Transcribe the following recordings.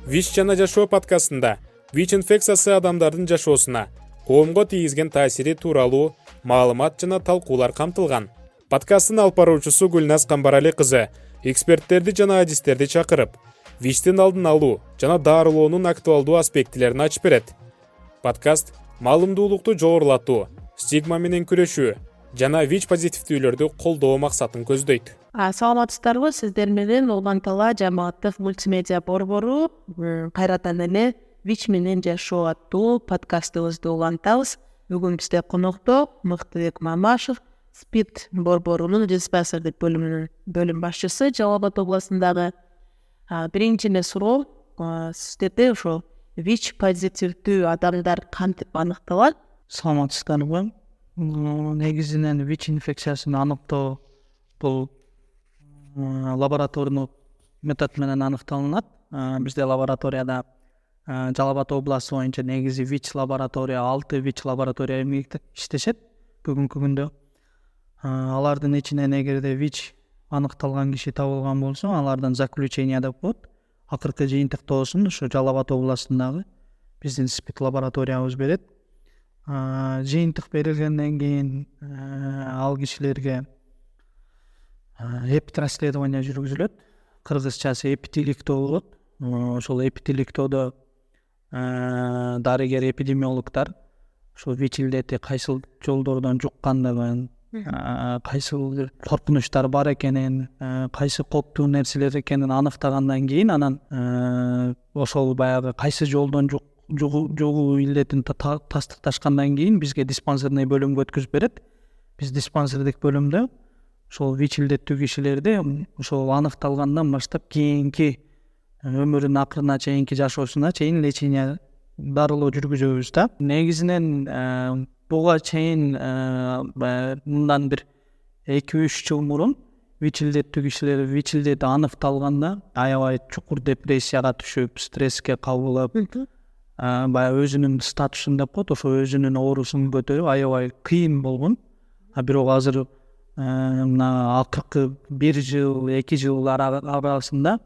ВИЧ жана жашоо подкастында ВИЧ инфекциясы адамдардын жашоосуна, коомго тийгизген таасири тууралуу маалымат жана талкуулар камтылган. Подкасттын алып баруучусу Гүлназ Камбарали кызы эксперттерди жана адистерди чакырып, ВИЧтин алдын алуу жана дарылоонун актуалдуу аспектилерин ачып берет. Подкаст маалымдуулукту жогорулатуу, стигма менен күрөшүү жана ВИЧ позитивдүүлөрдү колдоо максатын көздөйт. Саламатсыздарбы, сиздер менен Улан Тала жамааттык мультимедиа борбору кайрадан эле ВИЧ менен жашоо аттуу подкастыбызды улантабыз. Бүгүн бизде конокто Мыктыбек Мамашев, СПИД борборунун диспансердик бөлүмүнүн бөлүм башчысы. Жалал Абад областындагы биринчи эле суроо, сиздерде ошо ВИЧ позитивдүү адамдар кантип аныкталат? Саламатсыздарбы. Негизинен ВИЧ инфекциясын аныктоо бул лабораториялык метод менен аныкталынат. Бизде лабораторияда Жалал Абад областы боюнча негизи ВИЧ лаборатория, 6 ВИЧ лаборатория иштешет бүгүнкү күндө. Алардын ичинен эгерде ВИЧ аныкталган киши табылган болсо, алардын заключение деп коет. Акыркы жыйынтыктоосун ушу Жалал Абад областындагы биздин СПИД лабораториябыз берет. Жыйынтык берилгенден кийин ал кишилерге эпитрасследование жүргүзүлөт. Кыргызчасы эпителиктөө болот. Ошол эпителиктоодо дарыгер эпидемиологдор ошол ВИЧ илдети кайсыл жолдордон жуккандыгын, кайсыл коркунучтар бар экенин, кайсы кооптуу нерселер экенин аныктагандан кийин анан ошол баягы кайсы жолдон жугуу илдетин тастыкташкандан кийин бизге диспансерный бөлүмгө өткөзүп берет. Биз диспансердик бөлүмдө ошол ВИЧ илдеттүү кишилерди ошол аныкталгандан баштап кийинки өмүрүнүн акырына чейинки жашоосуна чейин лечение дарылоо жүргүзөбүз да. Негизинен буга чейин мындан бир 2-3 жыл мурун ВИЧ илдеттүү кишилер ВИЧ илдети аныкталганда аябай чукур депрессияга түшүп, стресске кабылып, баягы өзүнүн статусун деп коет, ошо өзүнүн оорусун көтөрүп аябай кыйын болгон. Бирок азыр мына акыркы 1 жыл, 2 жыл арасында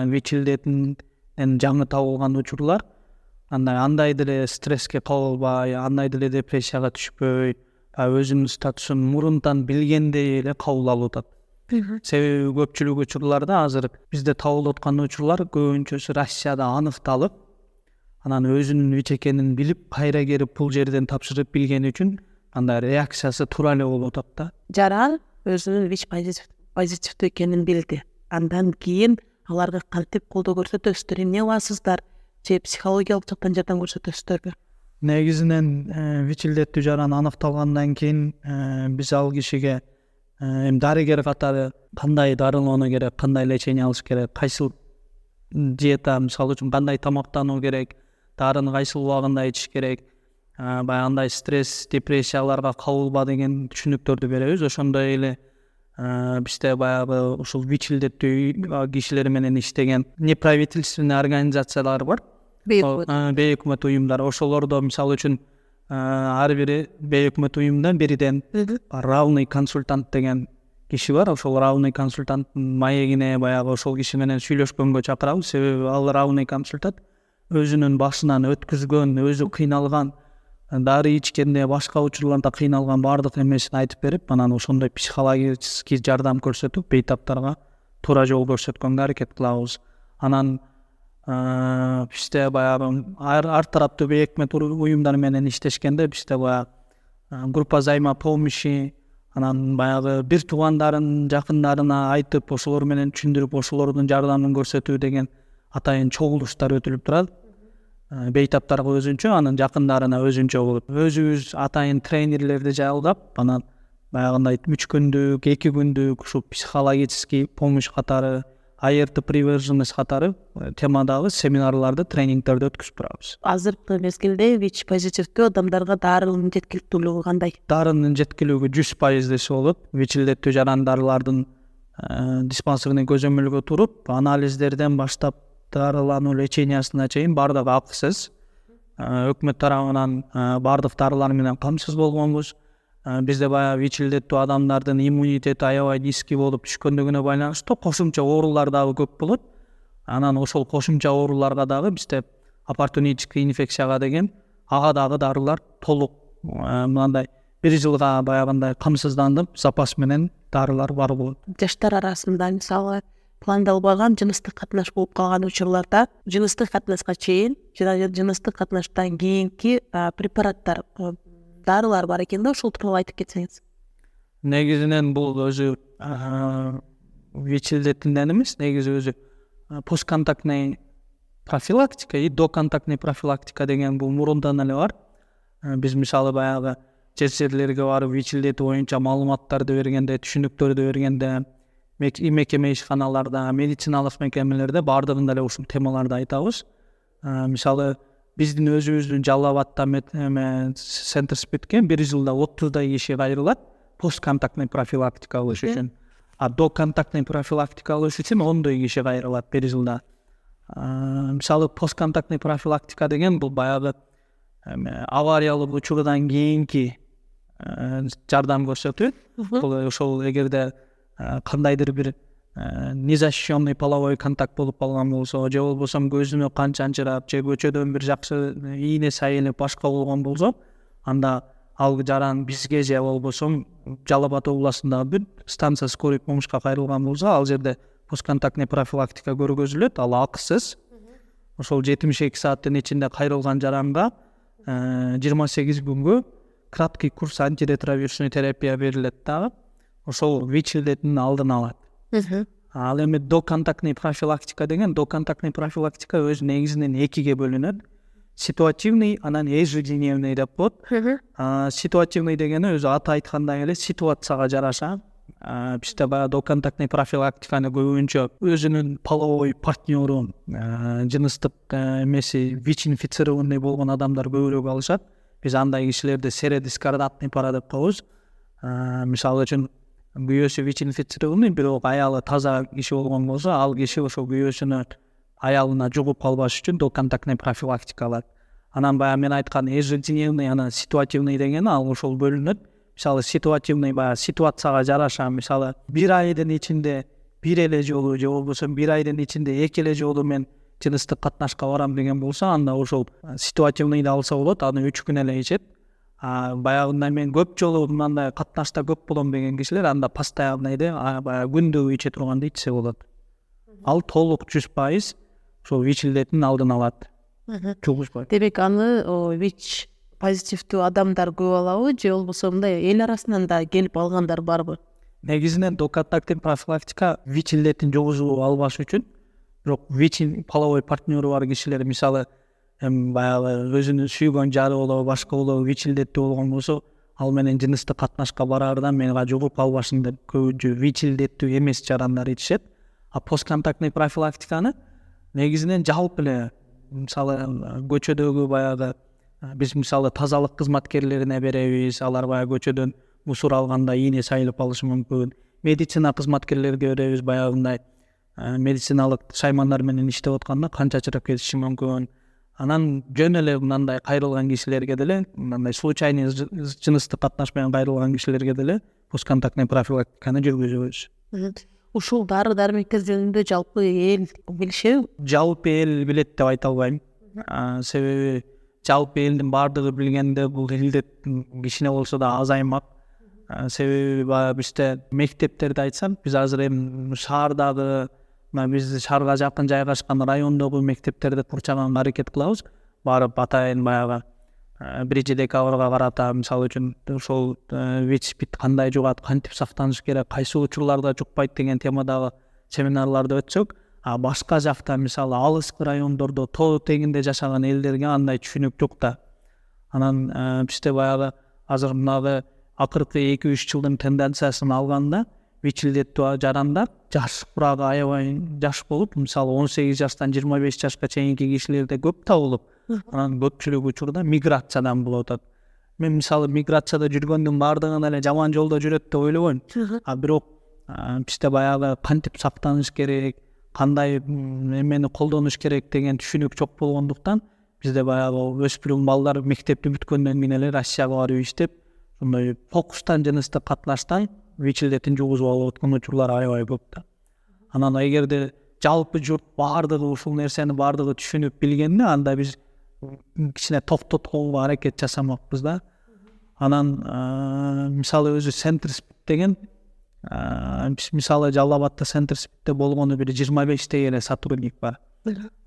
ВИЧ илдетинен жаңы табылган учурлар андай деле стресске кабылбай, андай деле депрессияга түшпөй, өзүнүн статусун мурунтан билгендей эле кабыл алып атат. Себеби көпчүлүк учурларда азыр бизде табылып аткан учурлар көбүнчөсү Россияда аныкталып, анан өзүнүн ВИЧ экенин билип, кайра келип бул жерден тапшырып билгени үчүн андай реакциясы туура эле болуп атат да. Жаран өзүнүн ВИЧ позитивдүү экенин билди. Андан кийин аларга кантип колдоо көрсөтөсүздөр, эмне кыласыздар? Же психологиялык жактан жардам көрсөтөсүздөрбү? Негизинен ВИЧ илдеттүү жаран аныкталгандан кийин биз ал кишиге дарыгер катары кандай дарылоону керек, кандай лечение алыш керек, кайсыл диета, мисалы үчүн кандай тамактануу керек, дарыны кайсыл убагында ичиш керек, баягындай стресс, депрессияларга кабылба деген түшүнүктөрдү беребиз. Ошондой эле бизде баягы ушул ВИЧ илдеттүү кишилер менен иштеген неправительственный организациялар бар. Бейөкмөт уюмдар. Ошолордо мисалы үчүн ар бири бейөкмөт уюмдан бириден равный консультант деген киши бар. Ошол равный консультанттын маегине баягы ошол киши менен сүйлөшкөнгө чакырабыз. Себеби ал равный консультант өзүнүн башынан өткүзгөн, өзү кыйналган, дары ичкенде, башка учурларда кыйналган баардык эмесин айтып берип, анан ошондой психологический жардам көрсөтүп, бейтаптарга туура жол көрсөткөнгө аракет кылабыз. Анан бизде баягы ар тараптуу бейөкмөт уюмдар менен иштешкенде бизде баягы группа взаимопомощи, анан баягы бир туугандарын, жакындарына айтып, ошолор менен түшүндүрүп, ошолордун жардамын көрсөтүү деген атайын чогулуштар өтүлүп турат. Бейтаптарга өзүнчө, анан жакындарына өзүнчө болуп. Өзүбүз атайын тренерлерди жалдап, анан баягындай 3 күндүк, 2 күндүк ушу психологический помощь катары, ART приверженность катары темадагы семинарларды, тренингдерди өткүзүп турабыз. Азыркы мезгилде ВИЧ позитивдүү адамдарга дарынын жеткиликтүүлүгү кандай? Дарынын жеткилиги 100% десе болот. ВИЧ илдеттүү жарандарлардын диспансерный көзөмөлгө туруп, анализдерден баштап дарылануу лечениясына чейин баардыгы акысыз. Өкмөт тарабынан баардык дарылар менен камсыз болгонбуз. Бизде баягы ВИЧ илдеттүү адамдардын иммунитети аябай низкий болуп түшкөндүгүнө байланыштуу кошумча оорулар дагы көп болот. Анан ошол кошумча ооруларга дагы бизде оппортунистик инфекцияга деген ага дагы дарылар толук мындай 1 жылга баягындай камсыздандым запас менен дарылар бар болот. Жаштар арасында мисалы пландалбаган жыныстык катнаш болуп калган учурларда жыныстык катнашка чейин жана жыныстык катнаштан кийинки препараттар, дарылар бар экен да, ошол тууралуу айтып кетсеңиз. Негизинен бул өзү ВИЧ-илдетинен эмес, негизи өзү постконтактный профилактика и доконтактный профилактика деген бул мурундан эле бар. Биз мисалы баягы жерлерге барып ВИЧ-илдети боюнча маалыматтарды бергенде, түшүнүктөрдү бергенде, мекеме ишканаларда, медициналык мекемелерде баардыгында эле ушул темаларды айтабыз. Мисалы биздин өзүбүздүн Жалал Абадта Центрспитке 1 жылда 30 киши кайрылат постконтактный профилактика кылыш үчүн. Доконтактный профилактика кылыш үчүн 10 киши кайрылат 1 жылда. Мисалы постконтактный профилактика деген бул баягы авариялык учурдан кийинки жардам көрсөтөт. Бул ошол эгерде кандайдыр бир незащищенный половой контакт болуп калган болсо, же болбосо көзүнө кан чанчырап, же көчөдөн бир жакшы ийне сайылып башка болгон болсо, анда ал жаран бизге же болбосо Жалал Абад областындагы бир станция скорый помощька кайрылган болсо, ал жерде постконтактный профилактика көргөзүлөт, ал акысыз. Ошол 72 сааттын ичинде кайрылган жаранга 28 күнгө краткий курс антиретровирусный терапия берилет дагы. Ошол ВИЧ-илдетинин алдын алат. Ал эми доконтактный профилактика деген, доконтактный профилактика өз негизинен экиге бөлүнөт. Ситуативный, анан ежедневный деп болот. Ситуативный дегени өзү аты айткандай эле ситуацияга жараша. Бизде баягы доконтактный профилактиканы көбүнчө өзүнүн половой партнеру, жыныстык эмеси ВИЧ инфицированный болгон адамдар көбүрөөк алышат. Биз андай кишилерди серодискордантный пара деп коебуз. Мисалы үчүн күйөөсү ВИЧ инфицированный, бирок аялы таза киши болгон болсо, ал киши ошол күйөөсүнө аялына жугуп калбаш үчүн доконтактный профилактика алат. Анан баягы мен айткан ежедневный, анан ситуативный дегени ал ошол бөлүнөт. Мисалы ситуативный баягы ситуацияга жараша, мисалы 1 айдын ичинде 1 эле жолу, же болбосо 1 айдын ичинде 2 эле жолу мен жыныстык катнашка барам деген болсо, анда ошол ситуативныйды алса болот, аны 3 күн эле ичет. Баягындай мен көп жолу мындай катнашта көп болом деген кишилер анда постоянныйды баягы күндөгү иче турганды ичсе болот. Ал толук 100% ошол ВИЧ-илдетинин алдын алат. Жугушпайт. Демек аны ВИЧ позитивдүү адамдар көп алабы, же болбосо мындай эл арасынан да келип алгандар барбы? Негизинен доконтактный профилактика ВИЧ-илдетин жугузуп албаш үчүн, бирок ВИЧ половой партнеру бар кишилер мисалы баягы өзүнүн сүйгөн жары болобу, башка болобу ВИЧ-илдеттүү болгон болсо, ал менен жыныстык катнашка бараардан менга жугуп албашын деп көбүнчө ВИЧ-илдеттүү эмес жарандар ичишет. Постконтактный профилактиканы негизинен жалпы эле мисалы көчөдөгү баягы биз мисалы тазалык кызматкерлерине беребиз, алар баягы көчөдөн мусор алганда ийне сайылып алышы мүмкүн. Медицина кызматкерлерге беребиз, баягындай медициналык шаймандар менен иштеп атканда кан чачырап кетиши мүмкүн. Анан жөн эле мындай кайрылган кишилерге деле, мындай случайный жыныстык катнаш менен кайрылган кишилерге деле постконтактный профилактиканы жүргүзөбүз. Ушул дары дармектер жөнүндө жалпы эл билишеби? Жалпы эл билет деп айта албайм. Себеби жалпы элдин баардыгы билгенде бул илдет кичине болсо да азаймак. Себеби бизде мектептерди айтсам, биз азыр эми шаардагы, биз шаарга жакын жайгашкан райондогу мектептерди курчаганга аракет кылабыз. Барып атайын баягы 1-декабрга карата мисалы үчүн ошол ВИЧ-спид кандай жугат, кантип сактаныш керек, кайсы учурларда жукпайт деген темадагы семинарларды өтсөк, башка жакта мисалы алыскы райондордо тоо тегинде жашаган элдерге андай түшүнүк жок да. Анан бизде баягы азыр мынагы акыркы 2-3 жылдын тенденциясын алганда ВИЧ-илдеттүү жарандар жаш курагы аябай жаш болуп, мисалы 18 жаштан 25 жашка чейинки кишилерде көп табылып, анан көпчүлүк учурда миграциядан болуп атат. Мен мисалы миграцияда жүргөндүн баардыгын эле жаман жолдо жүрөт деп ойлобойм. Бирок бизде баягы кантип сактаныш керек, кандай эмени колдонуш керек деген түшүнүк жок болгондуктан бизде баягы өспүрүм балдар мектепти бүткөндөн кийин эле Россияга барып иштеп, ошондой фокустан жыныстык катнаштан ВИЧ-илдетин жугузуп алып аткан учурлар аябай көп да. Анан эгерде жалпы жұрт бардығы ушул нерсени бардығы түшүнүп билгенде анда биз кичине токтотконго аракет жасамакпыз да. Анан мисалы өзү Centerspeed деген мисалы Жалал Абадта Centerspeed'те болгону бир 25 эле сотрудник бар.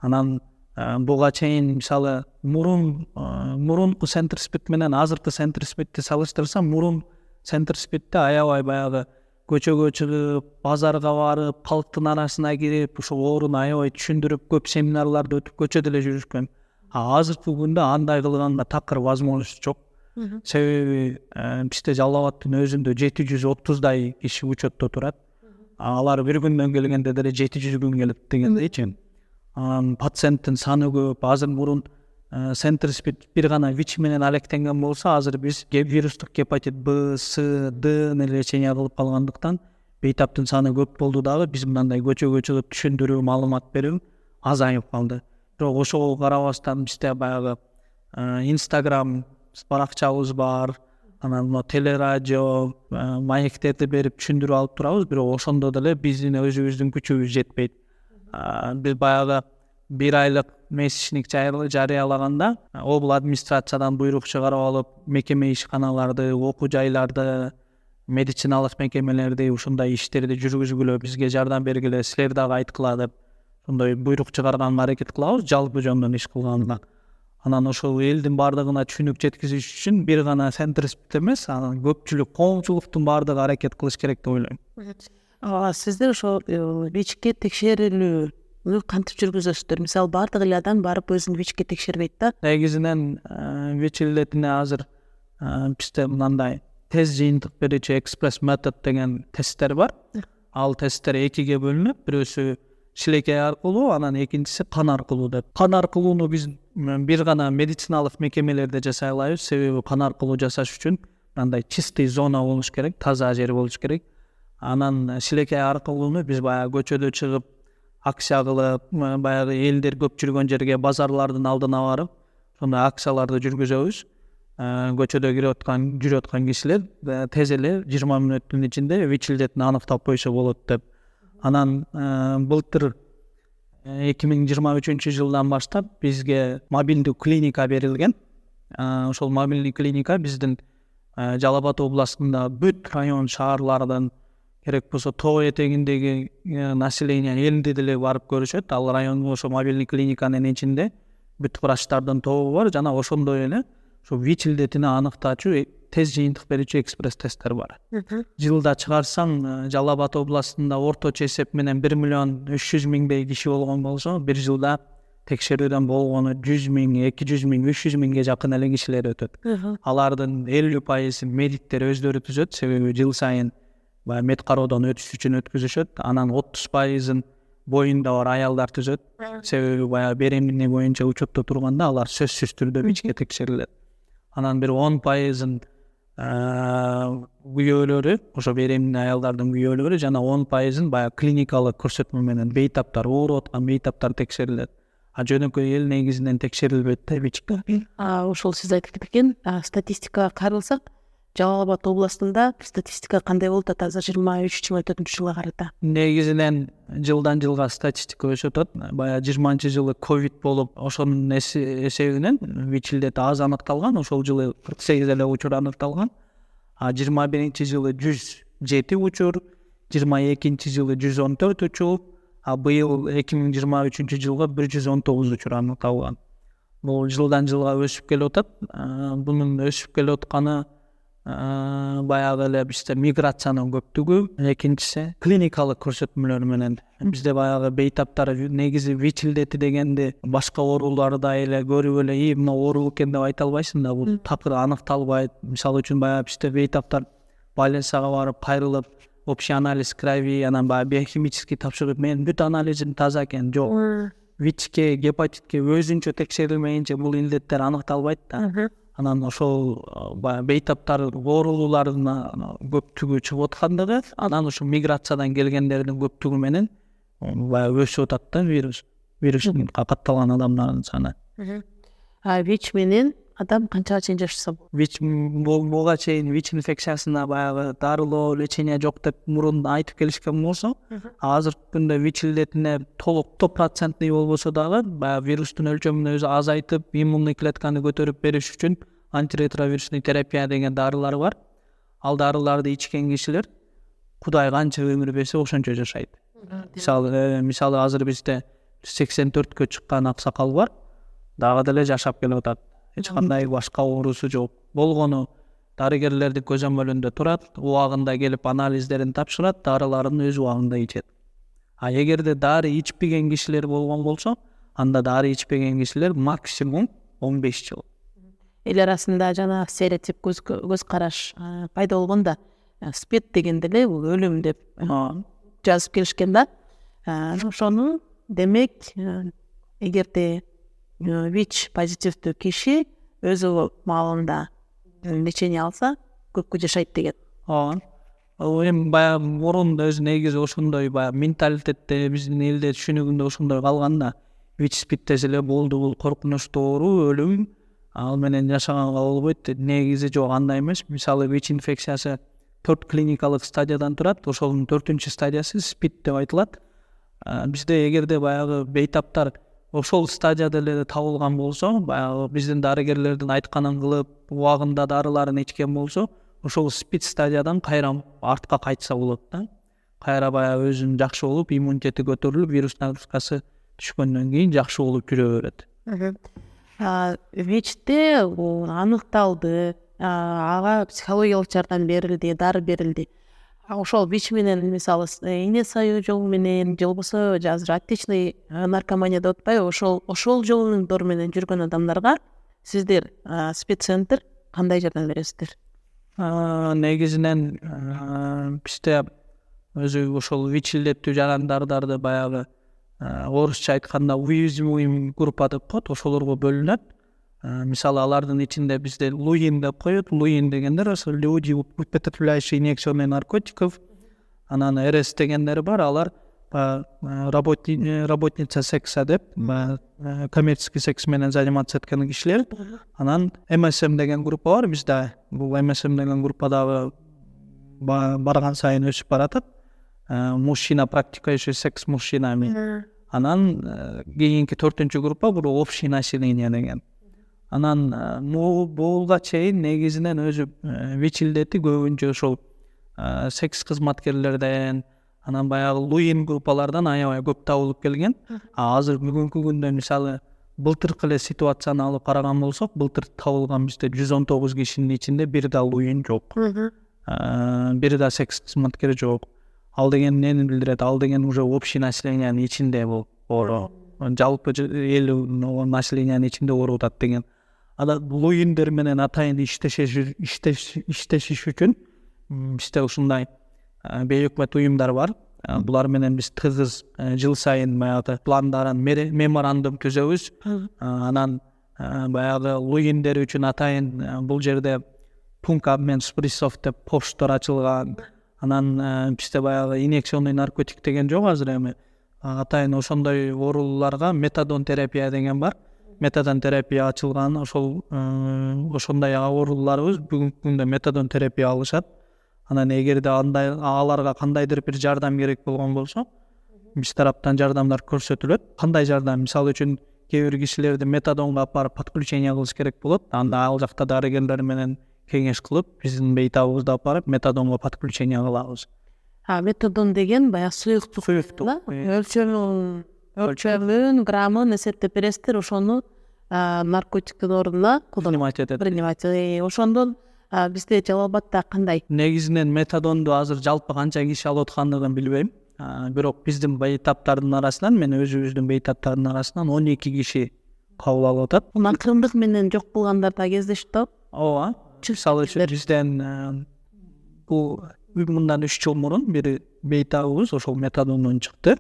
Анан буга чейин мисалы мурунку Centerspeed менен азыркы Centerspeed'ти салыштырсам, мурун Centerspeed'те аябай баягы көчөгө чыгып, базарга барып, калктын арасына кирип, ушул орун аябай түшүндүрүп, көп семинарларды өтүп көчөдө эле жүрүшкөн. Азыркы күндө андай кылганга такыр возможность жок. Себеби бизде Жалал Абадтын өзүндө 730 киши учетто турат. Алар бир күндөн келгенде деле 700 күн келет дегендейчи. Пациенттин саны көп. Азыр мурун Centerspeed бир гана ВИЧ менен алектенген болсо, азыр биз вирустук гепатит Б, С, Д лечение кылып калгандыктан бейтаптын саны көп болду дагы, биз мындай көчөгө чыгып түшүндүрүү, маалымат берүү азайып калды. Бирок ошого карабастан бизде баягы Instagram баракчабыз бар, анан телерадио, маектерди берип түшүндүрүп алып турабыз, бирок ошондо деле биздин өзүбүздүн күчүбүз жетпейт. Биз баягы бир айлык месячник жарыялаганда обл администрациядан буйрук чыгарып алып, мекеме ишканаларды, окуу жайларды, медициналык мекемелерди, ушундай иштерди жүргүзгүлө, бизге жардам бергиле, силер дагы айткыла деп ошондой буйрук чыгарганга аракет кылабыз, жалпы жөндөн иш кылганга. Анан ошол элдин бардыгына түшүнүк жеткизиш үчүн бир гана Centerspeed эмес, анан көпчүлүк коомчулуктун бардыгы аракет кылыш керек деп ойлойм. Сиздер ошо ВИЧке текшерүүнү кантип жүргүзөсүздөр? Мисалы бардык эле адам барып өзүн ВИЧке текшербейт да. Негизинен ВИЧ илдетине азыр бизде мындай тез жыйынтык берүүчү экспресс метод деген тесттер бар. Ал тесттер экиге бөлүнөт. Бирөөсү шилекей аркылуу, анан экинчиси кан аркылуу деп. Кан аркылууну биз бир гана медициналык мекемелерде жасай алабыз. Себеби кан аркылуу жасаш үчүн мындай чистый зона болуш керек, таза жер болуш керек. Анан шилекей аркылууну биз баягы көчөдө чыгып, акция кылып, баягы элдер көп жүргөн жерге, базарлардын алдына барып, ошондой акцияларды жүргүзөбүз. Көчөдө жүрүп аткан кишилер тез эле 20 мүнөттүн ичинде ВИЧ илдетин аныктап койсо болот деп. Анан былтыр 2023 жылдан баштап бизге мобилдүү клиника берилген. Ошол мобилдүү клиника биздин Жалал Абад областында бүт район шаарлардан, керек болсо тоо этегиндеги население элди деле барып көрүшөт. Ал райондо ошо мобилдүү клиниканын ичинде бүт врачтардын тобу бар, жана ошондой эле ошо ВИЧ илдетини аныктаачу тез жыйынтык берүүчү экспресс тесттер бар. Жылда чыгарсаң, Жалал Абад областында орточо эсеп менен 1 миллион 300 миңдей киши болгон болсо, бир жылда текшерүүдөн болгону 100 миң, 200 миң, 300 миңге жакын эле кишилер өтөт. Алардын 50% медиктер өздөрү түзөт, себеби жыл сайын баягы мед кароодон өтүш үчүн өткүзүшөт. Анан 30% боюнда бар аялдар түзөт, себеби баягы беремдүүлүк боюнча учетто турганда алар сөзсүз түрдө ВИЧке текшерилет. Анан бир 10% күйөөлөрү, ошо беремдүү аялдардын күйөөлөрү жана 10% баягы клиникалык көрсөтмө менен бейтаптар, ооруп аткан бейтаптар текшерилет. Жөнөкөй эл негизинен текшерилбейт да ВИЧке. Ошол сиз айтып кеткен статистикага каралсак, Жалал Абад областында статистика кандай болуп атат азыр 23-24 жылга карата? Негизинен жылдан жылга статистика өсүп атат. Баягы 20-жылы ковид болуп, ошонун эсебинен ВИЧ илдети аз аныкталган. Ошол жылы 48 эле учур аныкталган. 21-жылы 107 учур, 22-жылы 114 учур, быйыл 2023 жылга 119 учур аныкталган. Бул жылдан жылга өсүп келип атат. Бунун өсүп келип атканы баягы эле бизде миграциянын көптүгү, экинчиси клиникалык көрсөтмөлөр менен. Бизде баягы бейтаптар негизи ВИЧ илдети дегенди башка ооруларда эле көрүп эле, мына оору экен деп айта албайсың да, бул такыр аныкталбайт. Мисалы үчүн баягы бизде бейтаптар больницага барып кайрылып, общий анализ крови, анан баягы биохимический тапшырып, мен бүт анализим таза экен. Жок. ВИЧке, гепатитке өзүнчө текшерилмейинче бул илдеттер аныкталбайт да. Анан ошол бейтаптар оорулуулардын көптүгү чыгып аткандыгы, анан ошо миграциядан келгендердин көптүгү менен баягы өсүп атат да вирустун катталган адамдардын саны. ВИЧ менен адам канчага чейин жашаса болот? ВИЧ буга чейин ВИЧ инфекциясына баягы дарылоо лечение жок деп мурун айтып келишкен болсо, азыркы күндө ВИЧ илдетине толук 100% болбосо дагы баягы вирустун өлчөмүн өзү азайтып, иммундук клетканы көтөрүп бериш үчүн антиретровирусный терапия деген дарылар бар. Ал дарыларды ичкен кишилер Кудай канча өмүр берсе ошончо жашайт. Мисалы азыр бизде 84кө чыккан аксакал бар, дагы деле жашап келип атат. Эч кандай башка оорусу жок. Болгону дарыгерлердин көзөмөлүндө турат, убагында келип анализдерин тапшырат, дарыларын өз убагында ичет. А эгерде дары ичпеген кишилер болгон болсо, анда дары ичпеген кишилер максимум 15 жыл. Эл арасында жана стереотип көз караш пайда болгондо СПИД дегенде эле бул өлүм деп жазып келишкен да. Ошону демек эгерде ВИЧ позитивдүү киши өз маалында лечение алса көпкө жашайт деген. Эми баягы мурун өзү негизи ошондой баягы менталитетте биздин элде түшүнүгүндө ошондой калганда ВИЧ СПИД десе эле болду, бул коркунучтуу оору, өлүм, ал менен жашаганга болбойт. Негизи жок, андай эмес. Мисалы ВИЧ инфекциясы 4 клиникалык стадиядан турат. Ошонун 4-үнчү стадиясы СПИД деп айтылат. Бизде эгерде баягы бейтаптар ошол стадияда эле табылган болсо, баягы биздин дарыгерлердин айтканын кылып, убагында дарыларын ичкен болсо, ошол СПИД стадиядан кайра артка кайтса болот да. Кайра баягы өзүн жакшы болуп, иммунитети көтөрүлүп, вирус нагрузкасы түшкөндөн кийин жакшы болуп жүрө берет. ВИЧте аныкталды, ага психологиялык жардам берилди, дары берилди. Ошол ВИЧ менен мисалы ине саю жол менен же болбосо азыр аптечный наркомания деп атпайбы, ошол жолдор менен жүргөн адамдарга сиздер спеццентр кандай жардам бересиздер? Негизинен бизде өзү ошол ВИЧ илдеттүү жарандардарды баягы орусча айтканда уязвимый группа деп коет, ошолорго бөлүнөт. Мисалы алардын ичинде бизде луин деп коет. Луин дегендер ошо люди, употребляющие инъекционный наркотиков. Анан РС дегендер бар, алар работница секса деп, коммерческий секс менен заниматься эткен кишилер. Анан МСМ деген группа бар бизде. Бул МСМ деген группа дагы барган сайын өсүп баратат. Мужчина, практикующий секс мужчинами. Анан кийинки 4-үнчү группа бул общий население деген. Анан буга чейин негизинен өзү ВИЧ илдети көбүнчө ошол секс кызматкерлерден, анан баягы луин группалардан аябай көп табылып келген. Азыр бүгүнкү күндө мисалы былтыркы эле ситуацияны алып караган болсок, былтыр табылган бизде 119 кишинин ичинде бир да луин жок. Бир да секс кызматкер жок. Ал деген эмнени билдирет? Ал деген уже общий населениянын ичинде бул оору. Жалпы эл населениянын ичинде ооруп атат деген. Луиндер менен атайын иштешиш үчүн бизде ушундай бейөкмөт уюмдар бар. Булар менен биз тыгыз жыл сайын баягы пландарын меморандум түзөбүз. Анан баягы луиндер үчүн атайын бул жерде пункт обмен сприсов деп поштор ачылган. Анан бизде баягы инъекционный наркотик деген жок азыр эми. Атайын ошондой ооруларга метадон терапия деген бар. Метадон терапия ачылган, ошондой ооруларыбыз бүгүнкү күндө метадон терапия алышат. Анан эгерде аларга кандайдыр бир жардам керек болгон болсо, биз тараптан жардамдар көрсөтүлөт. Кандай жардам? Мисалы үчүн кээ бир кишилерди метадонго алып барып подключение кылыш керек болот. Анда ал жакта дарыгерлер менен кеңеш кылып, биздин бейтабыбызды алып барып метадонго подключение кылабыз. Метадон деген баягы суюктук. Өлчөмүн, граммын эсептеп бересиздер, ошону наркотиктин ордуна принимать этет. Ошондон бизде Жалал Абадда кандай? Негизинен метадонду азыр жалпы канча киши алып аткандыгын билбейм. Бирок биздин бейтаптардын арасынан, мен өзүбүздүн бейтаптардын арасынан 12 киши кабыл алып атат. Акырындык менен жок болгондар да кездешти да. Ооба. Мисалы үчүн бизден бул мындан 3 жыл мурун бир бейтабыбыз ошол метадондон чыкты.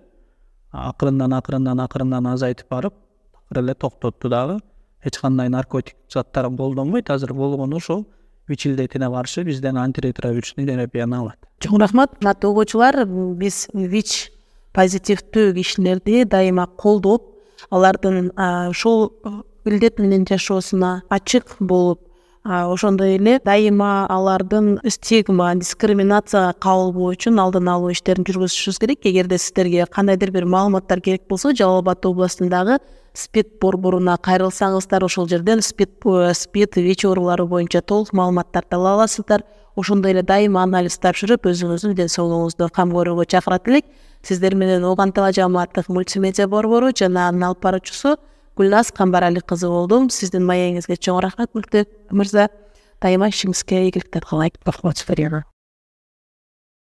Акырындан азайтып барып, такыр эле токтотту дагы. Эч кандай наркотик заттар колдонбойт. Азыр болгону ошол ВИЧ илдетине каршы бизден антиретровирусный терапияны алат. Чоң рахмат. Урматтуу угуучулар, биз ВИЧ позитивдүү кишилерди дайыма колдоп, алардын ушул илдет менен жашоосуна ачык болуп, ошондой эле дайыма алардын стигма, дискриминацияга кабылбоо үчүн алдын алуу иштерин жүргүзүшүбүз керек. Эгерде сиздерге кандайдыр бир маалыматтар керек болсо, Жалал Абад областындагы СПИД борборуна кайрылсаңыздар, ошол жерден СПИД ВИЧ оорулары боюнча толук маалыматтарды ала аласыздар. Ошондой эле дайыма анализ тапшырып, өзүңүздүн ден соолугуңузду кам көрүүгө чакырат элек. Сиздер менен Ооган Тала жааматтык мультимедиа борбору жана анын алып баруучусу Гүлназ Камбарали кызы болдум. Сиздин маегиңизге чоң рахмат, Мүлтү мырза. Дайыма ишиңизге ийгиликтер каалайт. Рахмат.